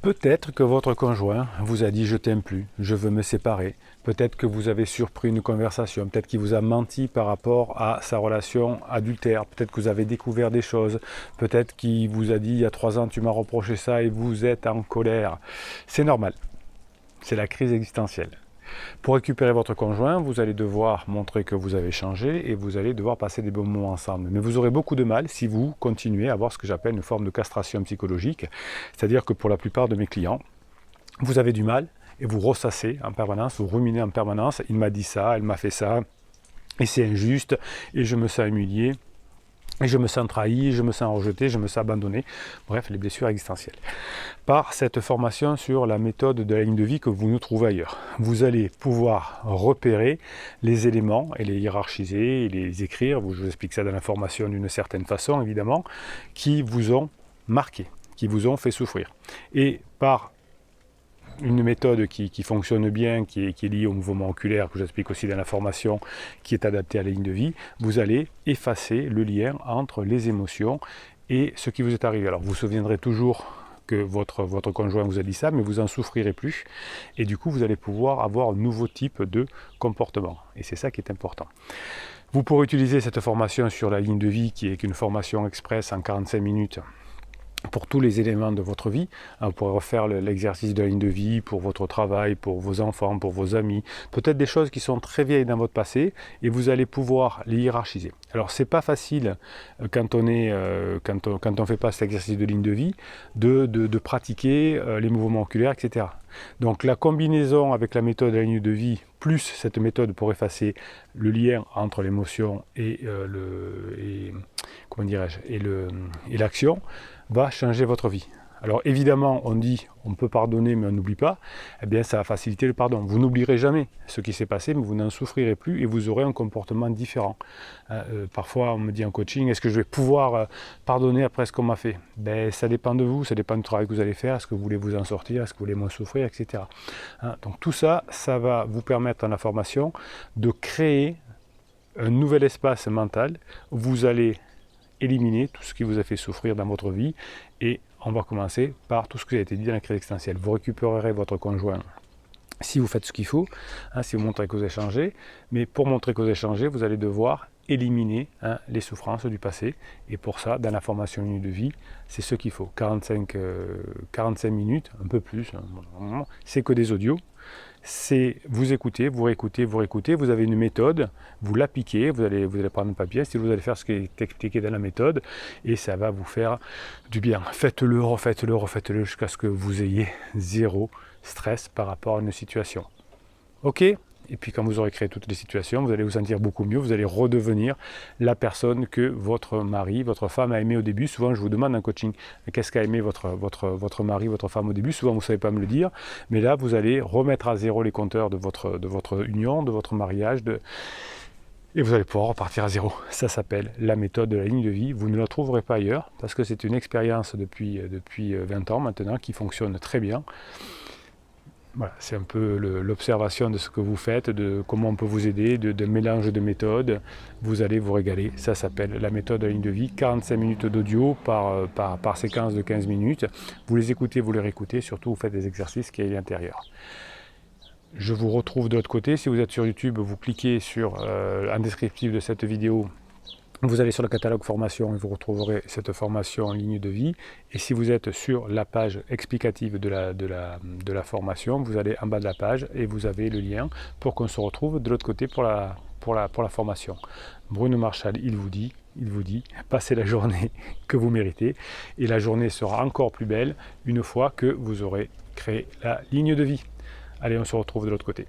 Peut-être que votre conjoint vous a dit « je t'aime plus, je veux me séparer ». Peut-être que vous avez surpris une conversation, peut-être qu'il vous a menti par rapport à sa relation adultère, peut-être que vous avez découvert des choses, peut-être qu'il vous a dit « il y a 3 ans tu m'as reproché ça » et vous êtes en colère. C'est normal, c'est la crise existentielle. Pour récupérer votre conjoint, vous allez devoir montrer que vous avez changé et vous allez devoir passer des bons moments ensemble. Mais vous aurez beaucoup de mal si vous continuez à avoir ce que j'appelle une forme de castration psychologique. C'est-à-dire que pour la plupart de mes clients, vous avez du mal et vous ressassez en permanence, vous ruminez en permanence. Il m'a dit ça, elle m'a fait ça, et c'est injuste, et je me sens humilié. Et je me sens trahi, je me sens rejeté, je me sens abandonné. Bref, les blessures existentielles. Par cette formation sur la méthode de la ligne de vie que vous nous trouvez ailleurs, vous allez pouvoir repérer les éléments et les hiérarchiser et les écrire. Je vous explique ça dans la formation d'une certaine façon, évidemment, qui vous ont marqué, qui vous ont fait souffrir. Et par une méthode qui fonctionne bien, qui est liée au mouvement oculaire, que j'explique aussi dans la formation, qui est adaptée à la ligne de vie, vous allez effacer le lien entre les émotions et ce qui vous est arrivé. Alors vous vous souviendrez toujours que votre conjoint vous a dit ça, mais vous n'en souffrirez plus. Et du coup, vous allez pouvoir avoir un nouveau type de comportement. Et c'est ça qui est important. Vous pourrez utiliser cette formation sur la ligne de vie, qui est une formation express en 45 minutes, pour tous les éléments de votre vie. Vous pourrez refaire l'exercice de la ligne de vie pour votre travail, pour vos enfants, pour vos amis, peut-être des choses qui sont très vieilles dans votre passé, et vous allez pouvoir les hiérarchiser. Alors c'est pas facile quand on fait pas cet exercice de ligne de vie de pratiquer les mouvements oculaires, etc. Donc la combinaison avec la méthode de la ligne de vie plus cette méthode pour effacer le lien entre l'émotion et l'action va changer votre vie. Alors évidemment, on dit on peut pardonner mais on n'oublie pas. Eh bien, ça va faciliter le pardon. Vous n'oublierez jamais ce qui s'est passé, mais vous n'en souffrirez plus et vous aurez un comportement différent. Parfois, on me dit en coaching, est-ce que je vais pouvoir pardonner après ce qu'on m'a fait? Ben, ça dépend de vous, ça dépend du travail que vous allez faire. Est-ce que vous voulez vous en sortir? Est-ce que vous voulez moins souffrir, etc. Donc tout ça, ça va vous permettre dans la formation de créer un nouvel espace mental où vous allez éliminer tout ce qui vous a fait souffrir dans votre vie, et on va commencer par tout ce qui a été dit dans la crise existentielle. Vous récupérerez votre conjoint si vous faites ce qu'il faut, si vous montrez que vous avez changé, mais pour montrer que vous avez changé, vous allez devoir éliminer les souffrances du passé, et pour ça, dans la formation ligne de vie, c'est ce qu'il faut. 45 minutes, un peu plus, c'est que des audios. C'est vous écoutez, vous réécoutez, vous avez une méthode, vous l'appliquez, vous allez prendre un papier, si vous allez faire ce qui est expliqué dans la méthode, et ça va vous faire du bien. Faites-le, refaites-le, refaites-le, jusqu'à ce que vous ayez zéro stress par rapport à une situation. Ok ? Et puis quand vous aurez créé toutes les situations, vous allez vous sentir beaucoup mieux, vous allez redevenir la personne que votre mari, votre femme a aimé au début. Souvent je vous demande en coaching, qu'est-ce qu'a aimé votre mari, votre femme au début? Souvent vous ne savez pas me le dire, mais là vous allez remettre à zéro les compteurs de votre union, de votre mariage, et vous allez pouvoir repartir à zéro. Ça s'appelle la méthode de la ligne de vie. Vous ne la trouverez pas ailleurs, parce que c'est une expérience depuis 20 ans maintenant qui fonctionne très bien. Voilà, c'est un peu l'observation de ce que vous faites, de comment on peut vous aider, de mélange de méthodes. Vous allez vous régaler. Ça s'appelle la méthode de la ligne de vie. 45 minutes d'audio par séquence de 15 minutes. Vous les écoutez, vous les réécoutez. Surtout, vous faites des exercices qui est à l'intérieur. Je vous retrouve de l'autre côté. Si vous êtes sur YouTube, vous cliquez sur un descriptif de cette vidéo. Vous allez sur le catalogue formation et vous retrouverez cette formation en ligne de vie. Et si vous êtes sur la page explicative de la formation, vous allez en bas de la page et vous avez le lien pour qu'on se retrouve de l'autre côté pour la formation. Bruno Marchal, il vous dit, passez la journée que vous méritez. Et la journée sera encore plus belle une fois que vous aurez créé la ligne de vie. Allez, on se retrouve de l'autre côté.